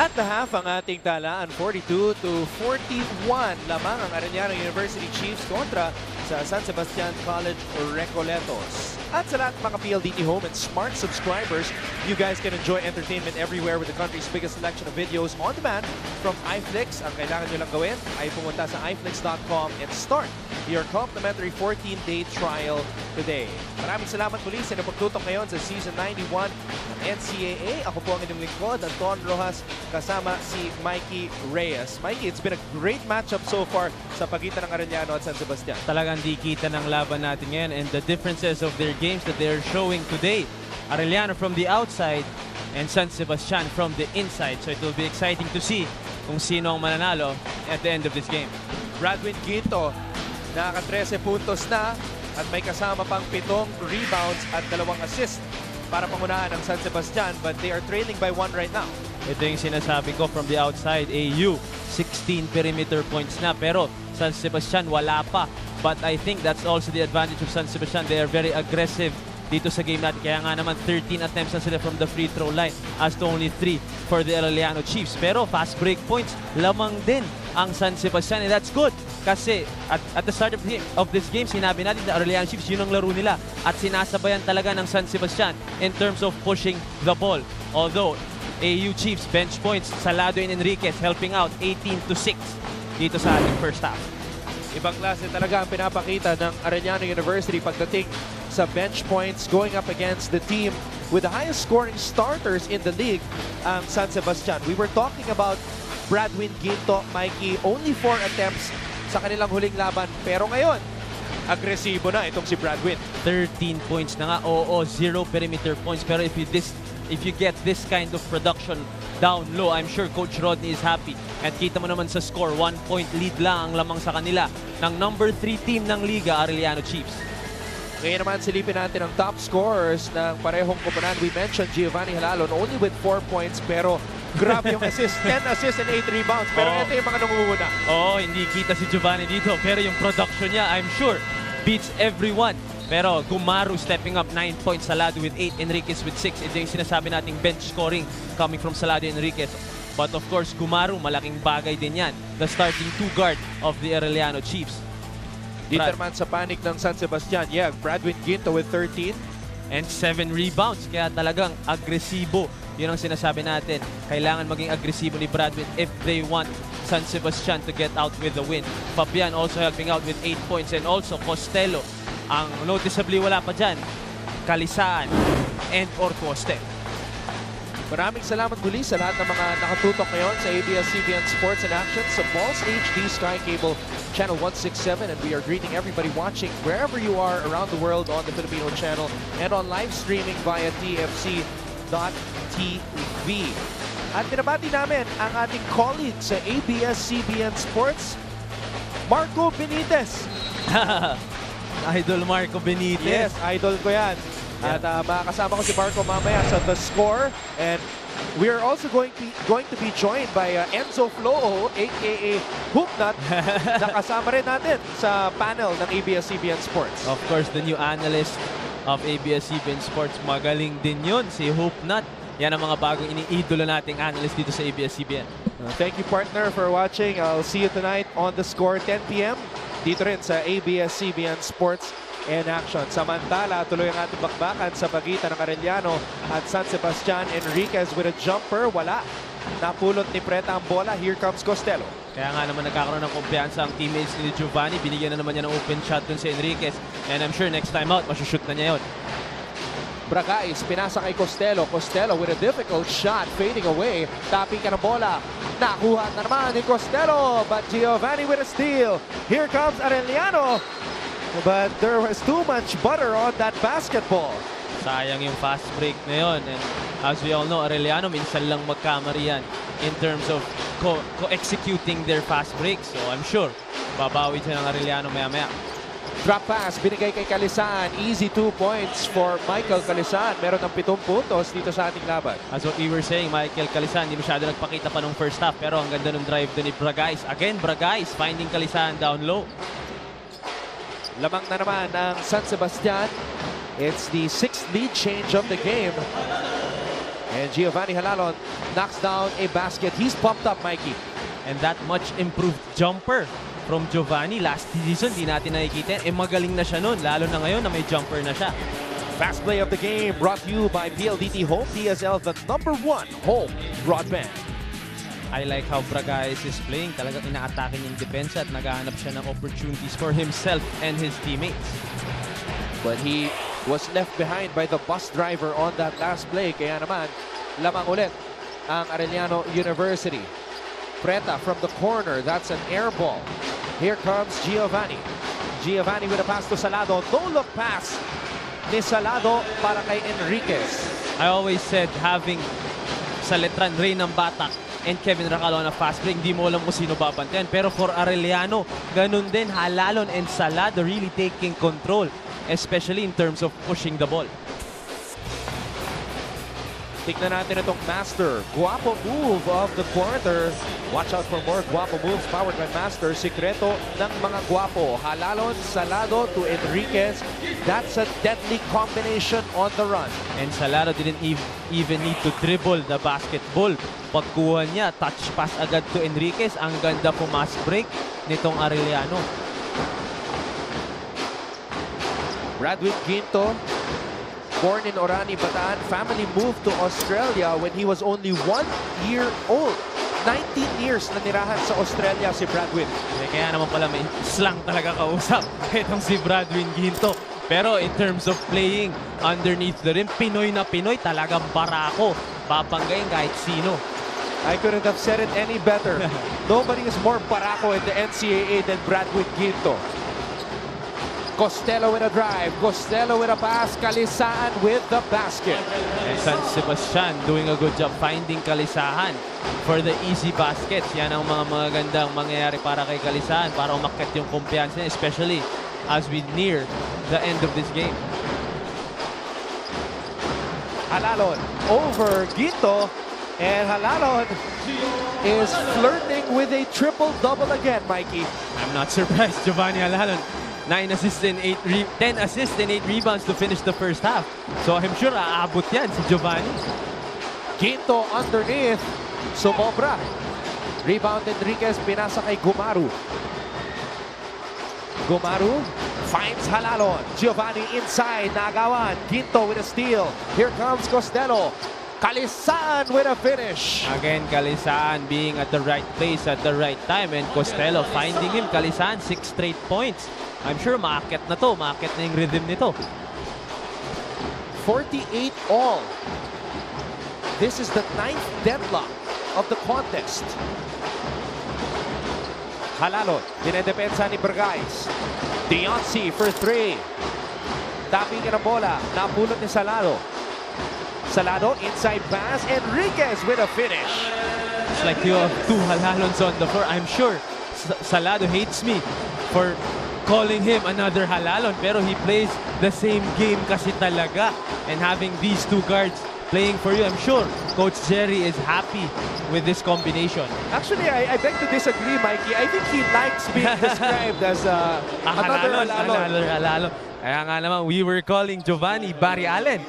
At the half ang ating talaan, 42-41 lamang ang Arellano University Chiefs kontra sa San Sebastian College Recoletos. At sa lahat ng mga PLDT Home and Smart subscribers, you guys can enjoy entertainment everywhere with the country's biggest selection of videos on demand from iFlix. Ang kailangan nyo lang gawin ay pumunta sa iflix.com and start your complimentary 14-day trial today. Maraming salamat muli sa napagtutok ngayon sa Season 91 ng NCAA. Ako po ang inyong lingkod, Anton Rojas, kasama si Mikey Reyes. Mikey, it's been a great matchup so far sa pagitan ng Arellano at San Sebastian. Talagang di kita ng laban natin ngayon and the differences of their games that they're showing today. Arellano from the outside and San Sebastian from the inside. So it will be exciting to see kung sino ang mananalo at the end of this game. Bradwin Ginto, nakaka-13 puntos na at may kasama pang 7 rebounds at 2 assists para pangunahan ng San Sebastian, but they are trailing by 1 right now. Ito yung sinasabi ko from the outside. AU, 16 perimeter points na, pero San Sebastian wala pa. But I think that's also the advantage of San Sebastian. They are very aggressive dito sa game natin. Kaya nga naman 13 attempts na sila from the free throw line as to only 3 for the Arellano Chiefs. Pero fast break points, lamang din ang San Sebastian, and that's good. Kasi at the start of this game, sinabi natin na Arellano Chiefs, yun ang laro nila. At sinasabayan talaga ng San Sebastian in terms of pushing the ball. Although, AU Chiefs bench points, Salado and Enriquez helping out 18-6 dito sa ating first half. Ibang klase talaga ang pinapakita ng Arellano University pagdating sa bench points going up against the team with the highest scoring starters in the league, San Sebastian. We were talking about Bradwin Ginto, Mikey, only 4 attempts sa kanilang huling laban. Pero ngayon, agresibo na itong si Bradwin. 13 points na nga. Oo, 0 perimeter points. Pero if you get this kind of production down low, I'm sure Coach Rodney is happy. At kita mo naman sa score, 1-point lead lang ang lamang sa kanila ng number 3 team ng Liga, Arellano Chiefs. Ngayon naman silipin natin ang top scorers ng parehong koponan. We mentioned Giovanni Halalon only with 4 points, pero grabe yung assist. 10 assists and 8 rebounds. Pero ito yung mga nangunguna. Hindi kita si Giovanni dito. Pero yung production niya, I'm sure, beats everyone. Pero Gumaru stepping up 9 points, Salado with 8, Enriquez with 6. Ito yung sinasabi nating bench scoring coming from Salado and Enriquez. But of course, Gumaru, malaking bagay din yan. The starting 2 guard of the Arellano Chiefs. Dito naman sa panic ng San Sebastian, Bradwin Ginto with 13. And 7 rebounds. Kaya talagang agresibo. Yun ang sinasabi natin. Kailangan maging agresibo ni Bradwin if they want San Sebastian to get out with the win. Fabian also helping out with 8 points. And also Costello. Ang noticeably wala pa dyan, Kalisaan and Orcoste. Maraming salamat muli sa lahat ng mga nakatutok ngayon sa ABS-CBN Sports and Action sa Balls HD Sky Cable Channel 167, and we are greeting everybody watching wherever you are around the world on the Filipino channel and on live streaming via tfc.tv. At pinabati namin ang ating colleague sa ABS-CBN Sports, Marco Benitez. Idol Marco Benitez. Yes, idol ko yan. At makakasama ko si Marco mamaya sa The Score. And we are also going to be joined by Enzo Floo, aka Hoopnut, na kasama rin natin sa panel ng ABS-CBN Sports. Of course, the new analyst of ABS-CBN Sports. Magaling din yun, si Hoopnut. Yan ang mga bagong iniidolo nating analyst dito sa ABS-CBN. Thank you, partner, for watching. I'll see you tonight on The Score, 10 p.m. dito rin sa ABS-CBN Sports in Action. Samantala, tuloy ang ating bakbakan sa pagitan ng Arellano at San Sebastian. Enriquez with a jumper. Wala. Napulot ni Preta ang bola. Here comes Costello. Kaya nga naman nagkakaroon ng kumpiyansa ang teammates ni Giovanni. Binigyan na naman niya ng open shot dun si Enriquez. And I'm sure next time out, masushoot na niya yun. Bragais, pinasa kay Costello. Costello with a difficult shot, fading away. Tapping ka ng bola. Nakuha na naman ni Costello. But Giovanni with a steal. Here comes Arellano. But there was too much butter on that basketball. Sayang yung fast break na yun. And as we all know, Arellano minsan lang magkamali yan in terms of executing their fast breaks. So I'm sure, babawi siya ng Arellano maya-maya. Drop pass, binigay kay Kalisaan. Easy 2 points for Michael Kalisaan. Meron ng 7 puntos dito sa ating laban. As what we were saying, Michael Kalisaan, hindi masyado nagpakita pa nung first half. Pero ang ganda ng drive doon ni Bragais. Again, Bragais finding Kalisaan down low. Lamang na naman ng San Sebastian. It's the 6th lead change of the game. And Giovanni Halalon knocks down a basket. He's pumped up, Mikey. And that much improved jumper from Giovanni. Last season, di natin nakikita. Magaling na siya noon, lalo na ngayon na may jumper na siya. Fast play of the game brought to you by PLDT Home DSL, the #1 home broadband. I like how Bragais is playing. Talagang ina-atake yung depensa at naghahanap siya ng opportunities for himself and his teammates. But he was left behind by the bus driver on that last play. Kaya naman, lamang ulit ang Arellano University. Preta from the corner. That's an air ball. Here comes Giovanni. Giovanni with a pass to Salado. No-look pass ni Salado para kay Enriquez. I always said having sa letran Ray ng Batak and Kevin Recoletos na fast break, hindi mo alam kung sino babantayan. Pero for Arellano, ganun din, Halalon and Salado really taking control, especially in terms of pushing the ball. Tignan natin itong Master. Guapo move of the quarter. Watch out for more guapo moves powered by Master. Sikreto ng mga guapo. Halalon, Salado to Enriquez. That's a deadly combination on the run. And Salado didn't even need to dribble the basketball. Pagkuha niya, touch pass agad to Enriquez. Ang ganda pumas break nitong Arellano. Bradwin Ginto, born in Orani, Bataan, family moved to Australia when he was only 1 year old. 19 years na nirahan sa Australia si Bradwin. Kaya naman pala may slang talaga kausap itong si Bradwin Ginto. Pero in terms of playing underneath the rim, Pinoy na Pinoy, talagang barako. Babanggayin kahit sino. I couldn't have said it any better. Nobody is more barako in the NCAA than Bradwin Ginto. Costello with a drive. Costello with a pass. Kalisahan with the basket. And San Sebastian doing a good job finding Kalisahan for the easy baskets. Yan ang mga magandang mangyayari para kay Kalisahan, para umakyat yung kumpiyansa niya, especially as we near the end of this game. Halalon over Ginto. And Halalon is flirting with a triple-double again, Mikey. I'm not surprised, Giovanni Halalon. 10 assists and 8 rebounds to finish the first half. So I'm sure aabot yan si Giovanni. Ginto underneath. Sumobra. Rebound Enriquez, pinasa kay Gumaru. Gumaru finds Halalon. Giovanni inside, nagawan. Ginto with a steal. Here comes Costello. Kalisahan with a finish. Again, Kalisahan being at the right place at the right time, and Costello finding him. Kalisahan 6 straight points. I'm sure maakyat na to, maakyat na yung rhythm nito. 48 all. This is the 9th deadlock of the contest. Halalon, dinedepensa ni Bragais. Dioncy for 3. Tapingin ang bola, napulot ni Salado. Salado, inside pass, Enriquez with a finish. It's like you have 2 Halalons on the floor. I'm sure Salado hates me for calling him another Halalon, pero he plays the same game kasi talaga. And having these 2 guards playing for you, I'm sure Coach Jerry is happy with this combination. Actually, I beg to disagree, Mikey. I think he likes being described as another Halalon. Kaya nga naman, we were calling Giovanni Barry Allen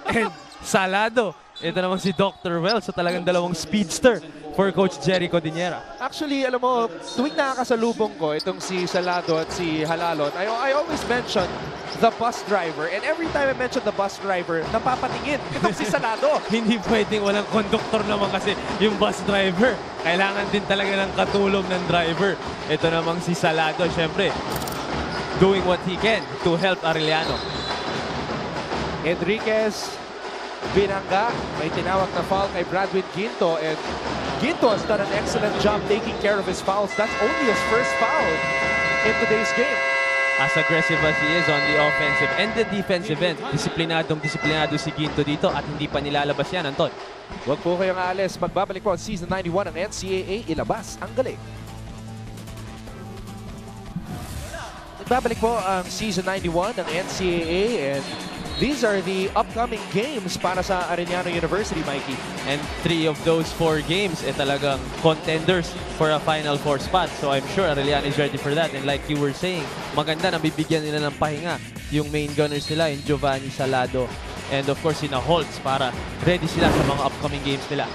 and Salado. Ito naman si Dr. Wells, so talagang dalawang speedster for Coach Jerry Codinera. Actually, alam mo, tuwing nakakasalubong ko itong si Salado at si Halalon, I always mention the bus driver. And every time I mention the bus driver, napapatingin itong si Salado. Hindi pwedeng walang conductor naman kasi yung bus driver. Kailangan din talaga ng katulong ng driver. Ito namang si Salado, syempre, doing what he can to help Arellano. Enriquez, binangga. May tinawag na foul kay Bradwin Ginto. And Ginto has done an excellent job taking care of his fouls. That's only his first foul in today's game. As aggressive as he is on the offensive and the defensive end, disiplinado si Ginto dito at hindi pa nilalabas yan, Anton. Huwag po kayong aalis. Magbabalik po ang Season 91 ng NCAA. Ilabas ang galing. Magbabalik po ang Season 91 ng NCAA, and these are the upcoming games para sa Arellano University, Mikey. And 3 of those 4 games talagang contenders for a Final 4 spot. So I'm sure Arellano is ready for that. And like you were saying, maganda na bibigyan nila ng pahinga yung main gunners nila, yung Giovanni, Salado, and of course sina Holtz para ready sila sa mga upcoming games nila.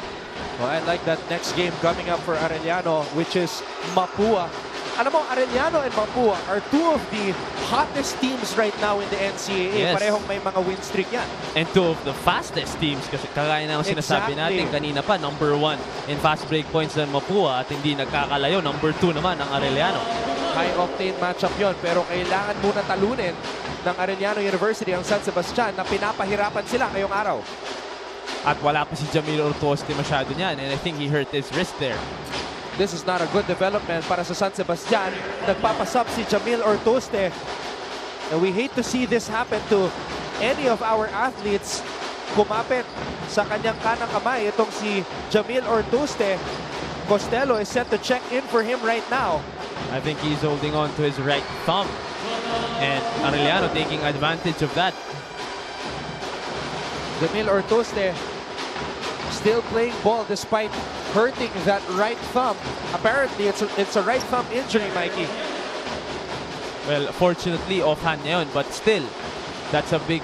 Well, I like that next game coming up for Arellano, which is Mapua. Alam mo, Arellano and Mapua are two of the hottest teams right now in the NCAA. Yes. Parehong may mga win streak yan. And two of the fastest teams kasi kagaya na ang sinasabi natin kanina pa, number 1 in fast break points ng Mapua at hindi nagkakalayo, number 2 naman ang Arellano. High octane matchup yon, pero kailangan muna talunin ng Arellano University ang San Sebastian na pinapahirapan sila ngayong araw. At wala pa si Jamil Ortoste masyado niyan, and I think he hurt his wrist there. This is not a good development para sa San Sebastian. Nagpapasub si Jamil Ortoste. And we hate to see this happen to any of our athletes. Kumapit sa kanyang kanang kamay itong si Jamil Ortoste. Costello is set to check in for him right now. I think he's holding on to his right thumb. And Arellano taking advantage of that. Jamil Ortoste still playing ball despite hurting that right thumb. Apparently, it's a right thumb injury, Mikey. Well, fortunately, offhand niya yun, but still, that's a big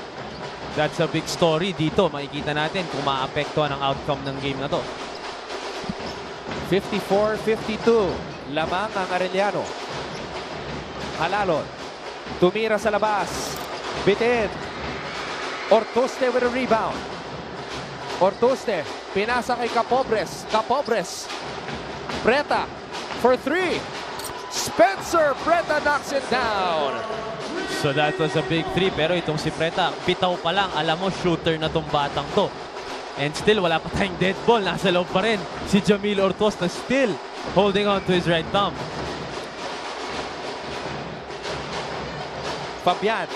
story dito. Makikita natin kung maapektuhan ang outcome ng game na to. 54-52. Lamang ang Arellano. Halalon. Tumira sa labas. Bitin. Ortoste with a rebound. Ortoste. Pinasa kay Capobres. Capobres. Preta for 3. Spencer Preta knocks it down. So that was a big 3, pero itong si Preta, bitaw pa lang, alam mo, shooter na tong batang to. And still, wala pa tayong dead ball. Nasa loob pa rin si Jamil Ortoste na still holding on to his right thumb. Fabian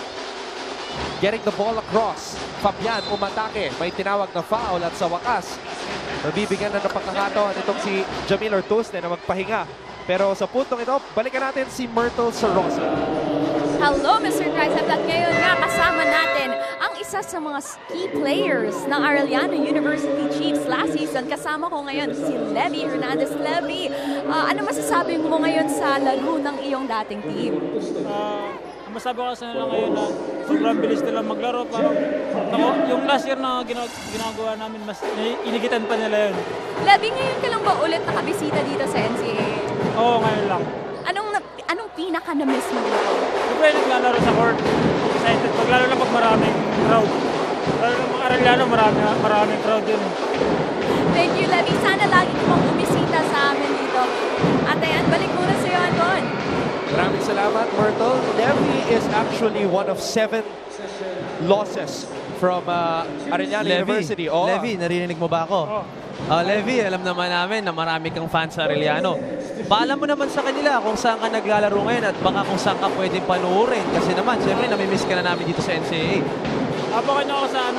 getting the ball across. Fabian umatake. May tinawag na foul at sa wakas, mabibigyan na ng pagkakataon itong si Jamil Ortoste na magpahinga. Pero sa puntong ito, balikan natin si Myrtle Sarosa. Hello, Mr. Triceps. At ngayon nga kasama natin ang isa sa mga key players ng Arellano University Chiefs last season. Kasama ko ngayon si Levy Hernandez. Levy, ano masasabi mo ngayon sa laro ng iyong dating team? Masabi ko sa nila ngayon na sobrang bilis nila maglaro. Parang yung last year na ginagawa namin, mas inigitan pa nila yun. Levy, ngayon ka lang ba ulit nakabisita dito sa NCAA? Oo, ngayon lang. Anong pinaka na-miss mo dito? Siyempre naglalaro sa court. Excited. Lalo na pag maraming crowd. Lalo na mga Arellano, maraming crowd din. Thank you, Levy. Sana lagi mong bumisita sa amin dito. At ayan, balik muna sa iyo, Anton. Maraming salamat, Myrtle. Levy is actually one of 7 losses from Arellano University. Oh. Levy, narinig mo ba ako? Levy, alam naman namin na marami kang fans sa Arellano. Paalam mo naman sa kanila kung saan ka naglalaro ngayon at baka kung saan ka pwedeng panuorin. Kasi naman, siyempre, namimiss ka na namin dito sa NCAA. Abangan nyo ako sa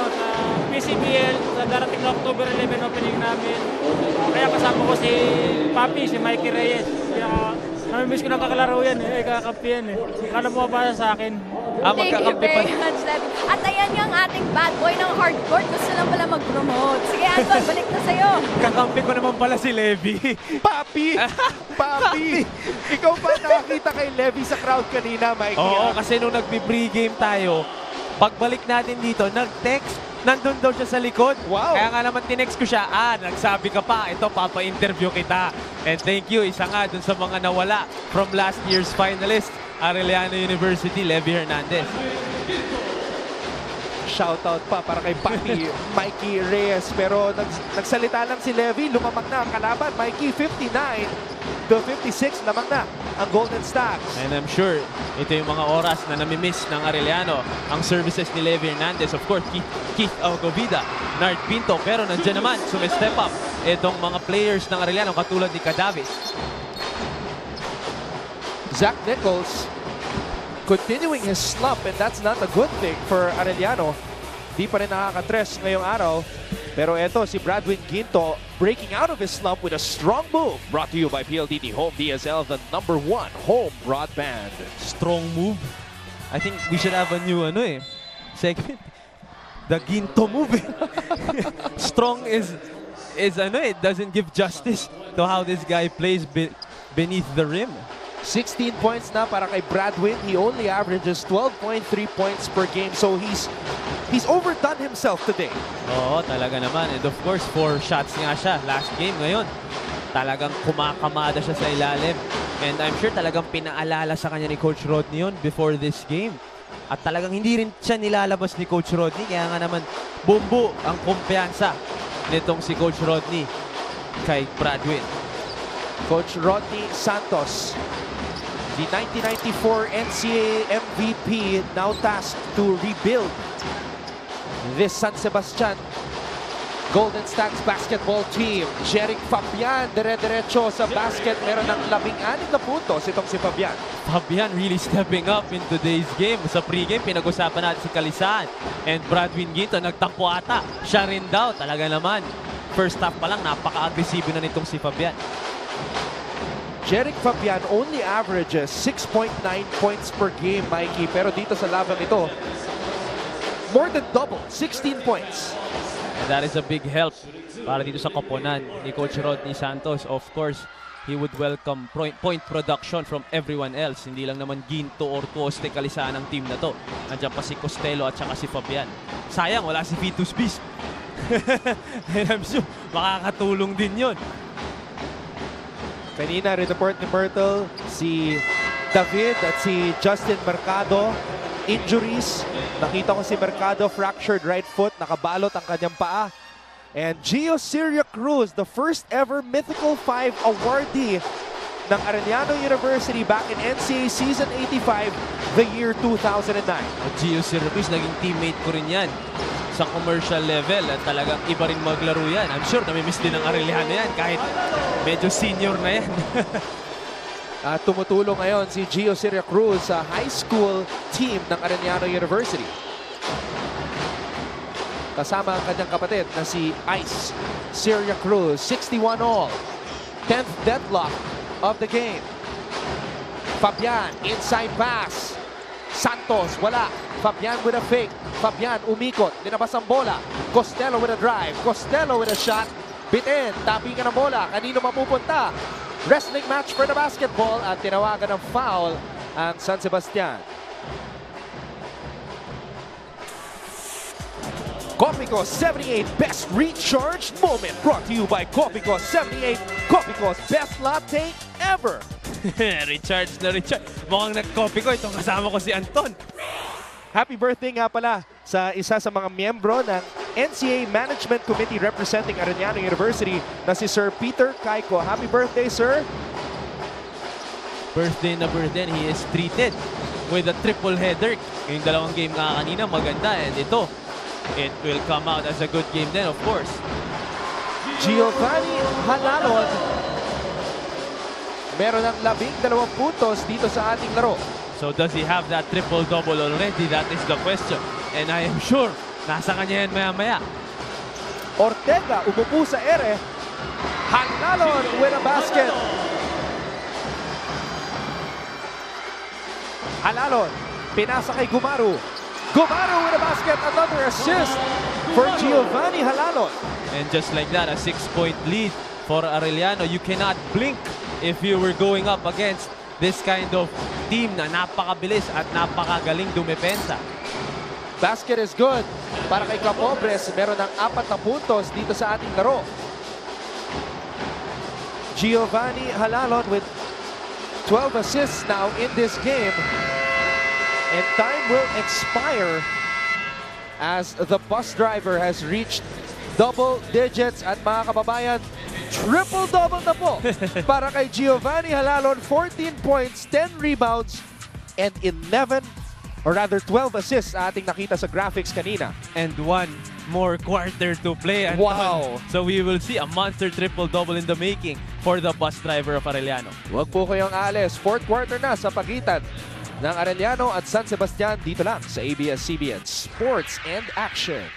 PCBL, sa darating na October 11 opening namin. Kaya kasama ko si Papi, si Mikey Reyes. Kaya namimiss ko na kakalaro yan kakampi yan Kala mo pa sa akin. Thank you very much, Levy. At ayan yung ating bad boy ng hardcore. Gusto lang pala mag-promote. Sige, Anton, balik na sa'yo. Kakampi ko naman pala si Levy. Papi! Papi! Ikaw ba nakakita kay Levy sa crowd kanina, Mikey? Oo, kasi nung nagbe-pregame tayo, pagbalik natin dito, nag-text, nandun daw siya sa likod. Wow. Kaya nga naman tinext ko siya, nagsabi ka pa, ito, papa-interview kita. And thank you, isa nga dun sa mga nawala from last year's finalist, Arellano University, Levy Hernandez. Shoutout pa para kay Papi, Mikey Reyes. Pero nagsalita lang si Levy, lumamang na ang kalaban. Mikey, 59-56, lamang na ang Golden Stacks. And I'm sure, ito yung mga oras na namimiss ng Arellano. Ang services ni Levy Hernandez, of course, Keith Alcovida, Nard Pinto. Pero nandiyan naman, sumistep up itong mga players ng Arellano katulad ni Cadavis. Zach Nichols continuing his slump, and that's not a good thing for Arellano. Di pa rin nakaka-tres ngayong araw. Pero eto, si Bradwin Ginto breaking out of his slump with a strong move. Brought to you by PLDT Home DSL, the #1 home broadband. Strong move. I think we should have a new segment. The Ginto move. Strong is it doesn't give justice to how this guy plays beneath the rim. 16 points na para kay Bradwin. He only averages 12.3 points per game. So he's overdone himself today. Oo, talaga naman. And of course, 4 shots nga siya last game. Ngayon, talagang kumakamada siya sa ilalim. And I'm sure talagang pinaalala sa kanya ni Coach Rodney yun before this game. At talagang hindi rin siya nilalabas ni Coach Rodney. Kaya nga naman, bumbu ang kumpiyansa nitong si Coach Rodney kay Bradwin. Coach Rodney Santos, the 1994 NCAA MVP, now tasked to rebuild this San Sebastian Golden Stacks basketball team. Jeric Fabian, dire-diretso sa basket. Meron ng 16 na puntos itong si Fabian. Fabian really stepping up in today's game. Sa pregame, pinag-usapan natin si Kalisaan. And Bradwin Ginto, nagtakbo ata. Siya rin daw, talaga naman. First half pa lang, napaka-agresibo na nitong si Fabian. Jeric Fabian only averages 6.9 points per game, Mikey. Pero dito sa labang ito, more than double, 16 points. And that is a big help para dito sa koponan ni Coach Rodney Santos. Of course, he would welcome point production from everyone else. Hindi lang naman Ginto or Coste Kalisaan ang team na to. Nandiyan pa si Costello at saka si Fabian. Sayang, wala si Vitus Beast. And I'm sure makakatulong din yun. Kanina, report ni Myrtle, si David at si Justin Mercado. Injuries. Nakita ko si Mercado, fractured right foot, nakabalot ang kanyang paa. And Gio Siria Cruz, the first ever Mythical 5 awardee ng Arellano University back in NCAA Season 85, the year 2009. Gio Siria Cruz, naging teammate ko rin yan sa commercial level at talagang iba rin maglaro yan. I'm sure namimiss din ng Arellano yan kahit medyo senior na yan. At tumutulong ngayon si Gio Siria Cruz sa high school team ng Arellano University. Kasama ang kanyang kapatid na si Ice Siria Cruz, 61 all. 10th deadlock of the game. Fabian, inside pass. Santos, wala. Fabian with a fake. Fabian umikot, dinabas ang bola. Costello with a drive. Costello with a shot. Bitin, tapingan ang bola. Kanino mapupunta? Wrestling match for the basketball at tinawagan ng foul ang San Sebastian. Copico 78 Best Recharged Moment brought to you by Copico 78. Copico's best latte ever. Recharge na recharge. Mukhang nag-Copico. Itong kasama ko si Anton. Happy birthday nga pala sa isa sa mga miyembro ng NCAA Management Committee representing Arellano University na si Sir Peter Caico. Happy birthday, sir! Birthday na birthday. He is treated with a triple header. Yung dalawang game nga kanina, maganda. And ito, it will come out as a good game then, of course. Giovanni Halalon. Meron ng 12 puntos dito sa ating laro. So does he have that triple-double already? That is the question. And I am sure, nasa kanya yan maya-maya. Ortega, umupo sa ere. Halalon with a basket. Halalon, pinasa kay Gumaru. Gumaru with a basket, another assist for Giovanni Halalon. And just like that, a 6-point lead for Arellano. You cannot blink if you were going up against this kind of team na napakabilis at napakagaling dumepensa. Basket is good para kay Capobres. Meron ng 4 na puntos dito sa ating laro. Giovanni Halalon with 12 assists now in this game. And time will expire as the bus driver has reached double digits. At mga kababayan, triple-double na po para kay Giovanni Halalon. 14 points, 10 rebounds, and 11 or rather 12 assists ating nakita sa graphics kanina. And 1 more quarter to play. And wow! So we will see a monster triple-double in the making for the bus driver of Arellano. Huwag po kayong aalis. 4th quarter na sa pagitan ng Arellano at San Sebastian dito lang sa ABS-CBN Sports and Action.